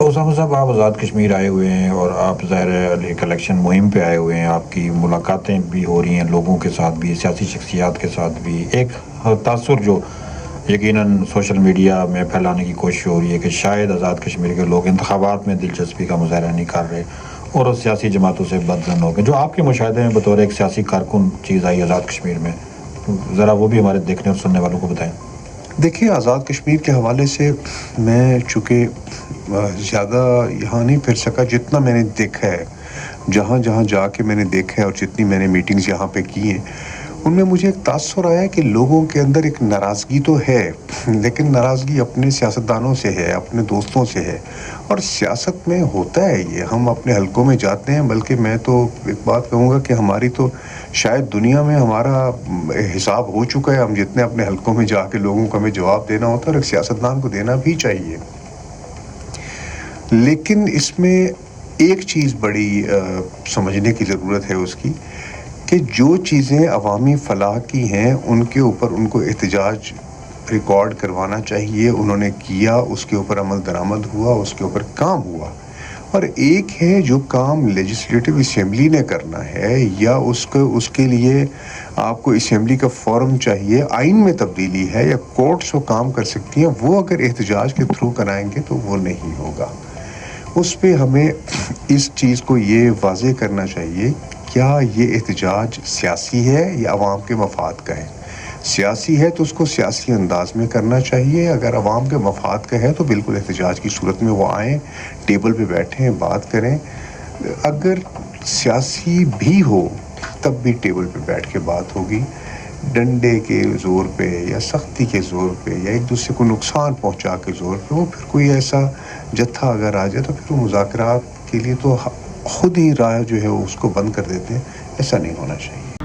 اسامہ صاحب، آپ آزاد کشمیر آئے ہوئے ہیں اور آپ ظاہر ہے ایک الیکشن مہم پہ آئے ہوئے ہیں. آپ کی ملاقاتیں بھی ہو رہی ہیں لوگوں کے ساتھ بھی، سیاسی شخصیات کے ساتھ بھی. ایک تاثر جو یقیناً سوشل میڈیا میں پھیلانے کی کوشش ہو رہی ہے کہ شاید آزاد کشمیر کے لوگ انتخابات میں دلچسپی کا مظاہرہ نہیں کر رہے اور سیاسی جماعتوں سے بدظن ہو گئے. جو آپ کے مشاہدے میں بطور ایک سیاسی کارکن چیز آئی آزاد کشمیر میں، ذرا وہ بھی ہمارے دیکھنے اور سننے والوں کو بتائیں. دیکھیے، آزاد کشمیر کے حوالے سے میں چونکہ زیادہ یہاں نہیں پھر سکا. جتنا میں نے دیکھا ہے، جہاں جہاں جا کے میں نے دیکھا ہے اور جتنی میں نے میٹنگز یہاں پہ کی ہیں، ان میں مجھے ایک تاثر آیا کہ لوگوں کے اندر ایک ناراضگی تو ہے، لیکن ناراضگی اپنے سیاستدانوں سے ہے، اپنے دوستوں سے ہے. اور سیاست میں ہوتا ہے یہ، ہم اپنے حلقوں میں جاتے ہیں. بلکہ میں تو ایک بات کہوں گا کہ ہماری تو شاید دنیا میں ہمارا حساب ہو چکا ہے. ہم جتنے اپنے حلقوں میں جا کے لوگوں کو ہمیں جواب دینا ہوتا ہے، اور ایک سیاستدان کو دینا بھی چاہیے. لیکن اس میں ایک چیز بڑی سمجھنے کی ضرورت ہے اس کی، کہ جو چیزیں عوامی فلاح کی ہیں ان کے اوپر ان کو احتجاج ریکارڈ کروانا چاہیے. انہوں نے کیا، اس کے اوپر عمل درآمد ہوا، اس کے اوپر کام ہوا. اور ایک ہے جو کام لیجسلیٹو اسمبلی نے کرنا ہے، یا اس کے لیے آپ کو اسمبلی کا فارم چاہیے، آئین میں تبدیلی ہے، یا کورٹس وہ کام کر سکتی ہیں. وہ اگر احتجاج کے تھرو کرائیں گے تو وہ نہیں ہوگا. اس پہ ہمیں اس چیز کو یہ واضح کرنا چاہیے، کیا یہ احتجاج سیاسی ہے یا عوام کے مفاد کا ہے. سیاسی ہے تو اس کو سیاسی انداز میں کرنا چاہیے. اگر عوام کے مفاد کا ہے تو بالکل احتجاج کی صورت میں وہ آئیں، ٹیبل پہ بیٹھیں، بات کریں. اگر سیاسی بھی ہو تب بھی ٹیبل پہ بیٹھ کے بات ہوگی. ڈنڈے کے زور پہ یا سختی کے زور پہ یا ایک دوسرے کو نقصان پہنچا کے زور پہ وہ پھر کوئی ایسا جتھا اگر آ جائے تو پھر وہ مذاکرات کے لیے تو خود ہی راہ جو ہے اس کو بند کر دیتے ہیں. ایسا نہیں ہونا چاہیے.